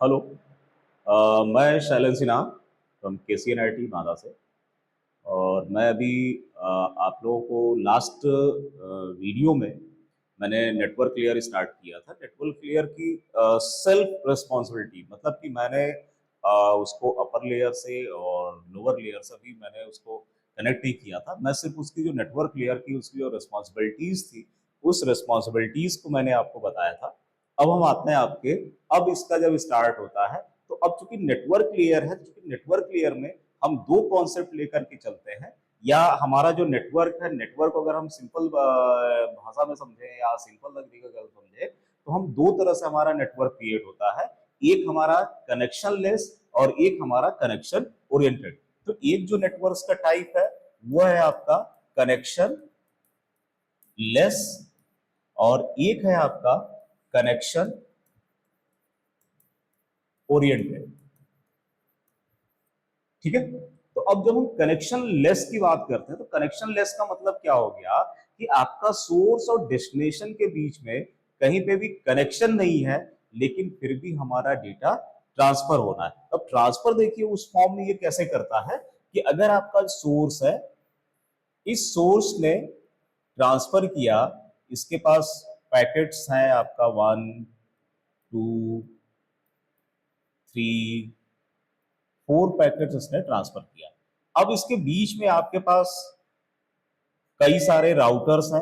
Hello. मैं Shailendra Sinha from KCNIT मादा से। और मैं अभी आप लोगों को लास्ट वीडियो में मैंने नेटवर्क लेयर स्टार्ट किया था। नेटवर्क लेयर की सेल्फ रिस्पॉन्सिबिलिटी, मतलब कि मैंने उसको अपर लेयर से और लोअर लेयर से भी मैंने उसको कनेक्ट नहीं किया था। मैं सिर्फ उसकी जो नेटवर्क लेयर की उसकी जो रिस्पॉन्सिबिलिटीज थी, उस रिस्पॉन्सिबिलिटीज को मैंने आपको बताया था। अब हम आते हैं आपके, अब इसका जब स्टार्ट होता है तो अब चूंकि नेटवर्क लेयर है, चूंकि नेटवर्क लेयर में हम दो कॉन्सेप्ट लेकर के चलते हैं। या हमारा जो नेटवर्क है, नेटवर्क अगर हम सिंपल भाषा में समझे या सिंपल तरीके से समझे तो हम दो तरह से हमारा नेटवर्क क्रिएट होता है। एक हमारा कनेक्शन लेस और एक हमारा कनेक्शन ओरिएंटेड। तो एक जो नेटवर्क का टाइप है वो है आपका कनेक्शन लेस और एक है आपका कनेक्शन ओरिएंटेड। ठीक है। तो अब जब हम कनेक्शन लेस की बात करते हैं तो कनेक्शन लेस का मतलब क्या हो गया कि आपका सोर्स और डेस्टिनेशन के बीच में कहीं पे भी कनेक्शन नहीं है, लेकिन फिर भी हमारा डेटा ट्रांसफर होना है। अब ट्रांसफर देखिए उस फॉर्म में ये कैसे करता है कि अगर आपका सोर्स है, इस सोर्स ने ट्रांसफर किया, इसके पास पैकेट्स हैं आपका 1 2 3 4 पैकेट्स इसने ट्रांसफर किया। अब इसके बीच में आपके पास कई सारे राउटर्स हैं,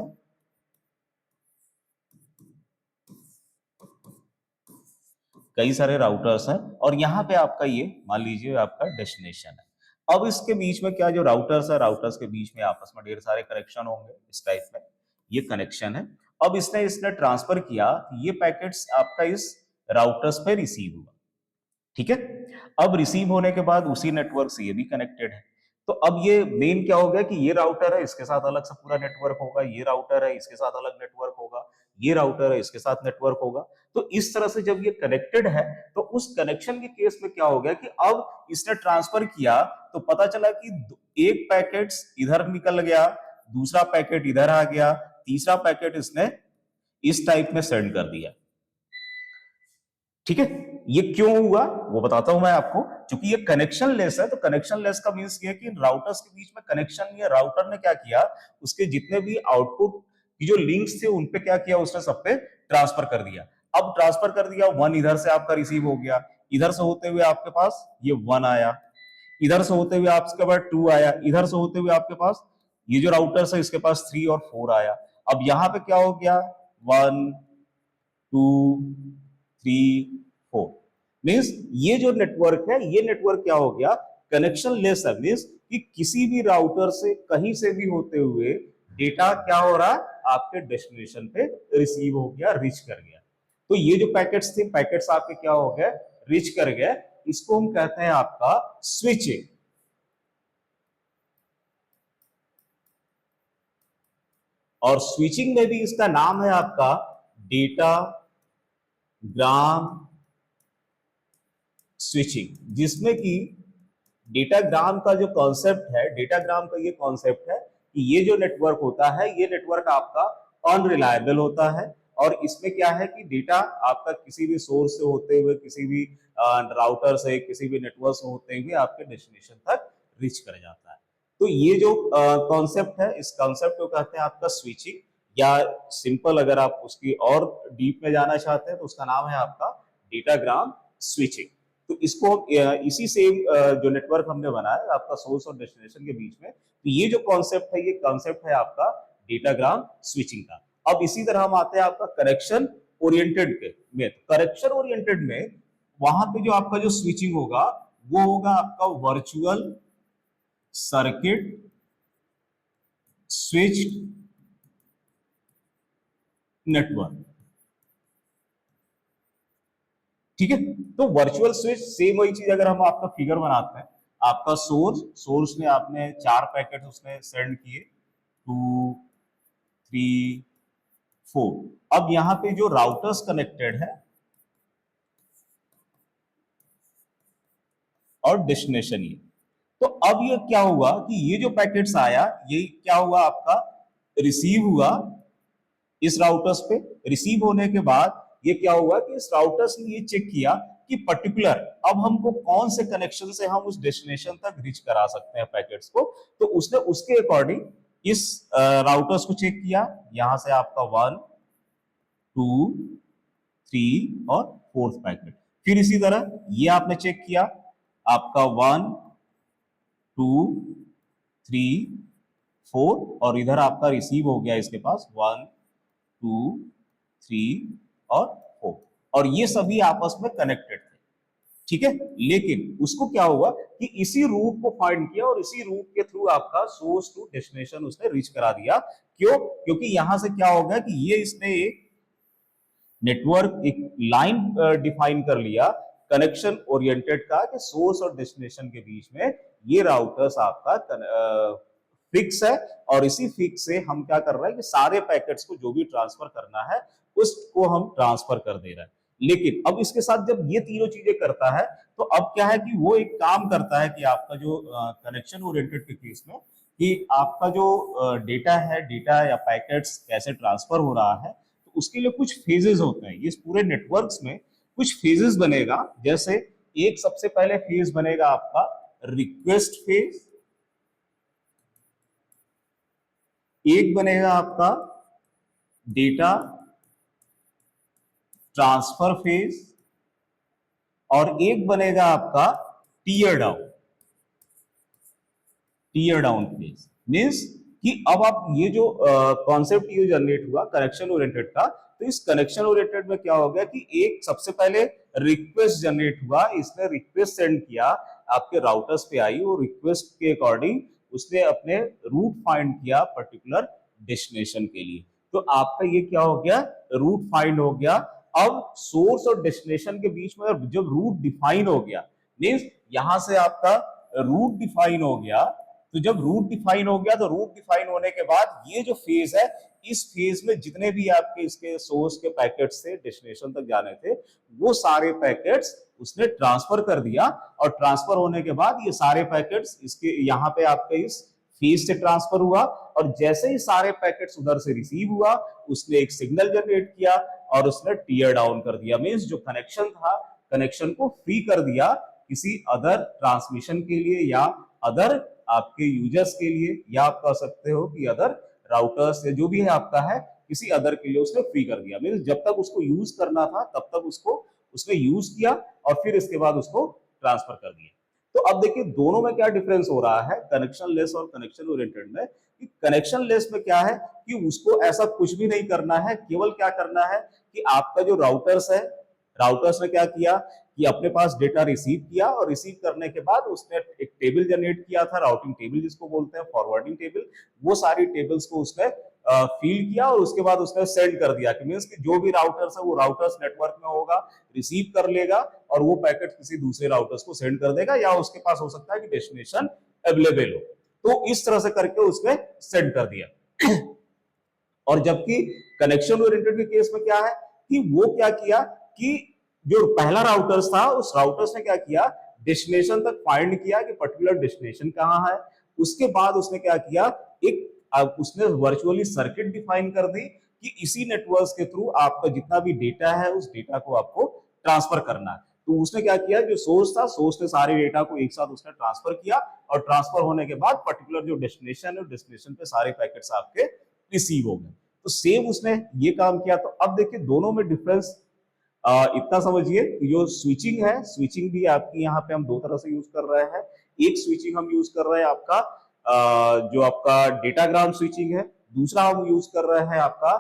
कई सारे राउटर्स हैं और यहां पे आपका ये मान लीजिए आपका डेस्टिनेशन है। अब इसके बीच में क्या जो राउटर्स है, राउटर्स के बीच में आपस में ढेर सारे कनेक्शन होंगे इस टाइप में, ये कनेक्शन है। अब इसने इसने ट्रांसफर किया, ये पैकेट्स आपका इस राउटर्स पे रिसीव हुआ। ठीक है। अब रिसीव होने के बाद उसी नेटवर्क से ये भी कनेक्टेड है। तो अब ये मेन क्या हो गया कि ये राउटर है, इसके साथ अलग से पूरा नेटवर्क होगा, ये राउटर है इसके साथ अलग नेटवर्क होगा, ये राउटर है इसके साथ नेटवर्क होगा। तो इस तरह से जब ये कनेक्टेड है तो उस कनेक्शन के केस में क्या हो गया कि अब इसने ट्रांसफर किया तो पता चला कि एक पैकेट इधर निकल गया, दूसरा पैकेट इधर आ गया, तीसरा पैकेट इसने इस टाइप में सेंड कर दिया। ठीक है। ये क्यों हुआ वो बताता हूं मैं आपको। क्योंकि ये कनेक्शन लेस है, तो कनेक्शन लेस का मींस ये कि राउटर्स के बीच में कनेक्शन नहीं है। राउटर ने क्या किया, उसके जितने भी आउटपुट की जो लिंक्स थे उन पे क्या किया, उसने सब पे ट्रांसफर कर दिया। अब ट्रांसफर कर दिया, वन इधर से आपका रिसीव हो गया, इधर से होते हुए आपके पास ये वन आया, इधर से होते हुए आपके पास टू आया, इधर से होते हुए आपके पास ये जो राउटर्स है इसके पास थ्री और फोर आया। अब यहां पे क्या हो गया, 1 2 3 4। मीन्स ये जो नेटवर्क है, ये नेटवर्क क्या हो गया, कनेक्शन लेस है। मीन्स कि किसी भी राउटर से कहीं से भी होते हुए डेटा क्या हो रहा है, आपके डेस्टिनेशन पे रिसीव हो गया, रीच कर गया। तो ये जो पैकेट्स थे, पैकेट्स आपके क्या हो गए, रीच कर गए। इसको हम कहते हैं आपका स्विचिंग। और स्विचिंग में भी इसका नाम है आपका डेटा ग्राम स्विचिंग, जिसमें कि डेटाग्राम का जो कॉन्सेप्ट है, डेटाग्राम का ये कॉन्सेप्ट है कि ये जो नेटवर्क होता है, ये नेटवर्क आपका अनरिलायबल होता है। और इसमें क्या है कि डेटा आपका किसी भी सोर्स से होते हुए, किसी भी राउटर से, किसी भी नेटवर्क से होते हुए आपके डेस्टिनेशन तक रीच कर जाता है। तो ये जो कॉन्सेप्ट है, इस कॉन्सेप्ट को कहते हैं आपका स्विचिंग, या सिंपल अगर आप उसकी और डीप में जाना चाहते हैं तो उसका नाम है आपका डेटाग्राम स्विचिंग। तो इसको इसी सेम जो नेटवर्क हमने बनाया आपका सोर्स और डेस्टिनेशन के बीच में, तो ये जो कॉन्सेप्ट है, ये कॉन्सेप्ट है आपका डेटाग्राम स्विचिंग का। अब इसी तरह हम आते हैं आपका कनेक्शन ओरिएंटेड के में। कनेक्शन ओरिएंटेड में वहां पे जो आपका जो स्विचिंग होगा वो होगा आपका वर्चुअल सर्किट स्विच नेटवर्क। ठीक है। तो वर्चुअल स्विच सेम वही चीज, अगर हम आपका फिगर बनाते हैं, आपका सोर्स, सोर्स में आपने चार पैकेट उसने सेंड किए, 2 3 4। अब यहां पे जो राउटर्स कनेक्टेड है और डेस्टिनेशन ये, तो अब ये क्या हुआ कि ये जो पैकेट्स आया, ये क्या हुआ आपका, रिसीव हुआ इस राउटर्स पे। रिसीव होने के बाद ये क्या हुआ कि इस राउटर्स ने ये चेक किया कि पर्टिकुलर अब हमको कौन से कनेक्शन से हम उस डेस्टिनेशन तक रीच करा सकते हैं पैकेट्स को। तो उसने उसके अकॉर्डिंग इस राउटर्स को चेक किया, यहां से आपका 1 2 3 और 4th पैकेट। फिर इसी तरह ये आपने चेक किया, आपका 1 2 3 4 और इधर आपका रिसीव हो गया इसके पास 1 2 3 और 4 और ये सभी आपस में कनेक्टेड थे, ठीक है। लेकिन उसको क्या हुआ कि इसी रूट को फाइंड किया और इसी रूट के थ्रू आपका सोर्स टू डेस्टिनेशन उसने रीच करा दिया। क्यों? क्योंकि यहां से क्या होगा कि ये इसने एक नेटवर्क, एक लाइन डिफाइन कर लिया कनेक्शन ओरिएंटेड का कि सोर्स और डेस्टिनेशन के बीच में ये राउटर्स आपका फिक्स है और इसी फिक्स से हम क्या कर रहे हैं कि सारे पैकेट्स को जो भी ट्रांसफर करना है उसको हम ट्रांसफर कर दे रहे हैं। लेकिन अब इसके साथ जब ये तीनों चीजें करता है तो अब क्या है कि वो एक काम करता है कि आपका जो कनेक्शन ओरिएंटेड के केस में कि आपका जो डेटा है, डेटा या पैकेट्स कैसे ट्रांसफर हो रहा है, तो उसके लिए कुछ फेजेस होते हैं। इस पूरे नेटवर्क्स में कुछ फेजेस बनेगा। जैसे एक सबसे पहले फेज बनेगा आपका रिक्वेस्ट फेज, एक बनेगा आपका डेटा ट्रांसफर फेज और एक बनेगा आपका टीयर डाउन फेज। मींस कि अब आप ये जो कॉन्सेप्ट ये जनरेट हुआ कनेक्शन ओरिएंटेड का, तो इस कनेक्शन ओरिएंटेड में क्या हो गया कि एक सबसे पहले रिक्वेस्ट जनरेट हुआ, इसने रिक्वेस्ट सेंड किया आपके राउटर्स पे आई, वो रिक्वेस्ट के अकॉर्डिंग उसने अपने रूट फाइंड किया पर्टिकुलर डेस्टिनेशन के लिए। तो आपका ये क्या हो गया, रूट फाइंड हो गया। अब सोर्स और डेस्टिनेशन के बीच में जब रूट डिफाइन हो गया, मींस यहां से आपका रूट डिफाइन हो गया, तो जब रूट डिफाइन हो गया तो रूट डिफाइन होने के बाद ये जो फेज है, इस फेज में जितने भी आपके इसके सोर्स के पैकेट्स से डेस्टिनेशन तक जाने थे वो सारे पैकेट्स उसने ट्रांसफर कर दिया। और ट्रांसफर होने के बाद ये सारे पैकेट्स इसके यहाँ पे आपके इस फेज से ट्रांसफर हुआ और जैसे ही सारे पैकेट्स उधर से रिसीव हुआ उसने एक सिग्नल जनरेट किया और उसने टीयर डाउन कर दिया। मींस जो कनेक्शन था, कनेक्शन को फ्री कर दिया किसी अदर ट्रांसमिशन के लिए या अदर आपके यूजर्स के लिए, या आप कह सकते हो कि अदर राउटर्स या जो भी है आपका है किसी अदर के लिए उसने फ्री कर दिया। मींस जब तक उसको यूज करना था तब तक उसको उसने यूज किया और फिर इसके बाद उसको ट्रांसफर कर दिया। तो अब देखिए दोनों में क्या डिफरेंस हो रहा है कनेक्शन लेस और कनेक्शन ओरिएंटेड में। कि कनेक्शन लेस में क्या है कि उसको ऐसा कुछ भी नहीं करना है, केवल क्या करना है कि आपका जो राउटर्स है, राउटर्स ने क्या किया कि अपने पास डेटा रिसीव किया और रिसीव करने के बाद उसने एक टेबल जनरेट किया था, राउटिंग टेबल जिसको बोलते हैं, फॉरवर्डिंग टेबल। वो सारी टेबल्स को उसने फील किया और उसके बाद उसने सेंड कर दिया कि मींस कि जो भी राउटर्स है वो राउटर्स नेटवर्क में होगा, रिसीव कर लेगा और वो पैकेट किसी दूसरे राउटर्स को सेंड कर देगा, या उसके पास हो सकता है कि डेस्टिनेशन अवेलेबल हो। तो इस तरह से करके उसने सेंड कर दिया। और जबकि कनेक्शन ओरिएंटेड के केस में क्या है कि वो क्या किया कि जो पहला राउटर्स था उस राउटर्स ने क्या किया, डेस्टिनेशन तक फाइंड किया कि पर्टिकुलर डेस्टिनेशन कहां है। उसके बाद उसने क्या किया, एक उसने वर्चुअली सर्किट डिफाइन कर दी कि इसी नेटवर्क के थ्रू आपका जितना भी डेटा है उस डेटा को आपको ट्रांसफर करना है। तो उसने क्या किया, जो सोर्स था, सोर्स ने सारे डेटा को एक साथ उसने ट्रांसफर किया और ट्रांसफर होने के बाद पर्टिकुलर जो डेस्टिनेशन है, डेस्टिनेशन पे सारे पैकेट्स आपके रिसीव हो गए। तो सेम उसने ये काम किया। तो अब देखिए दोनों में डिफरेंस इतना समझिए, जो स्विचिंग है, स्विचिंग भी आपकी यहाँ पे हम दो तरह से यूज कर रहे हैं। एक स्विचिंग हम यूज कर रहे हैं आपका जो आपका डेटाग्राम स्विचिंग है, दूसरा हम यूज कर रहे हैं आपका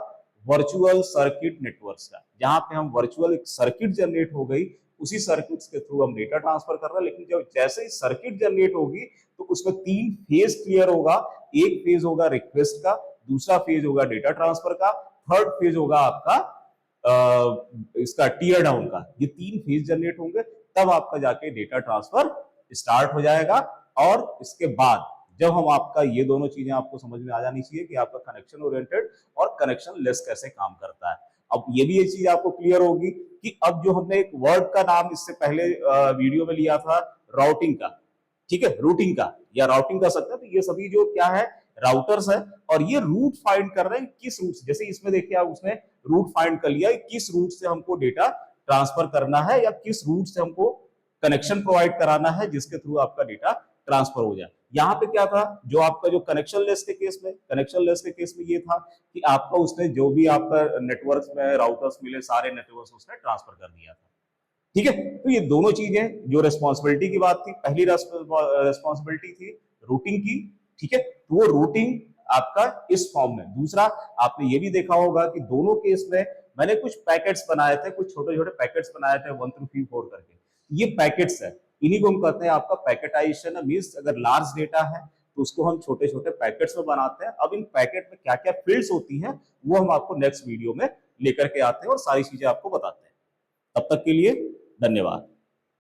वर्चुअल सर्किट नेटवर्क्स का, जहां पे हम वर्चुअल एक सर्किट जनरेट हो गई, उसी सर्किट्स के थ्रू हम डेटा ट्रांसफर कर रहे हैं। लेकिन जब जैसे ही सर्किट जनरेट होगी तो उसमें 3 फेज क्लियर होगा। एक फेज होगा रिक्वेस्ट का, दूसरा फेज होगा डेटा ट्रांसफर का, थर्ड फेज होगा आपका इसका टीयर डाउन का। ये 3 फेज जनरेट होंगे तब आपका जाके डेटा ट्रांसफर स्टार्ट हो जाएगा। और इसके बाद जब हम आपका ये दोनों चीजें आपको समझ में आ जानी चाहिए कि आपका कनेक्शन ओरिएंटेड और कनेक्शन लेस कैसे काम करता है। अब ये भी एक चीज आपको क्लियर होगी कि अब जो हमने एक वर्ड का नाम इससे पहले वीडियो में लिया था राउटिंग का, ठीक है, रूटिंग का या राउटिंग कर सकते हैं, तो ये सभी जो क्या है राउटर्स है और ये रूट फाइंड कर रहे हैं किस रूट से। जैसे इसमें देखिए आप उसने रूट फाइंड कर लिया किस रूट से हमको डेटा ट्रांसफर करना है या किस रूट से हमको कनेक्शन प्रोवाइड कराना है जिसके थ्रू आपका डेटा ट्रांसफर हो जाए। यहाँ पे क्या था, जो आपका जो कनेक्शन लेस के केस में ये था कि आपका उसने जो भी आपका नेटवर्क में राउटर्स मिले सारे नेटवर्क उसने ट्रांसफर कर दिया था। ठीक है, तो ये दोनों चीजें जो रेस्पॉन्सिबिलिटी की बात थी, पहली रेस्पॉन्सिबिलिटी थी रूटिंग की। ठीक है, तो वो रूटिंग आपका इस फॉर्म में। दूसरा, आपने ये भी देखा होगा कि दोनों केस में मैंने कुछ पैकेट्स बनाए थे, कुछ छोटे छोटे पैकेट्स बनाए थे 1 through 3 4 करके। ये पैकेट्स है, इन्हीं को हम कहते हैं आपका पैकेटाइजेशन। मीन्स अगर लार्ज डेटा है तो उसको हम छोटे छोटे पैकेट्स में बनाते हैं। अब इन पैकेट में क्या क्या फील्ड्स होती हैं वो हम आपको नेक्स्ट वीडियो में लेकर के आते हैं और सारी चीजें आपको बताते हैं। तब तक के लिए धन्यवाद।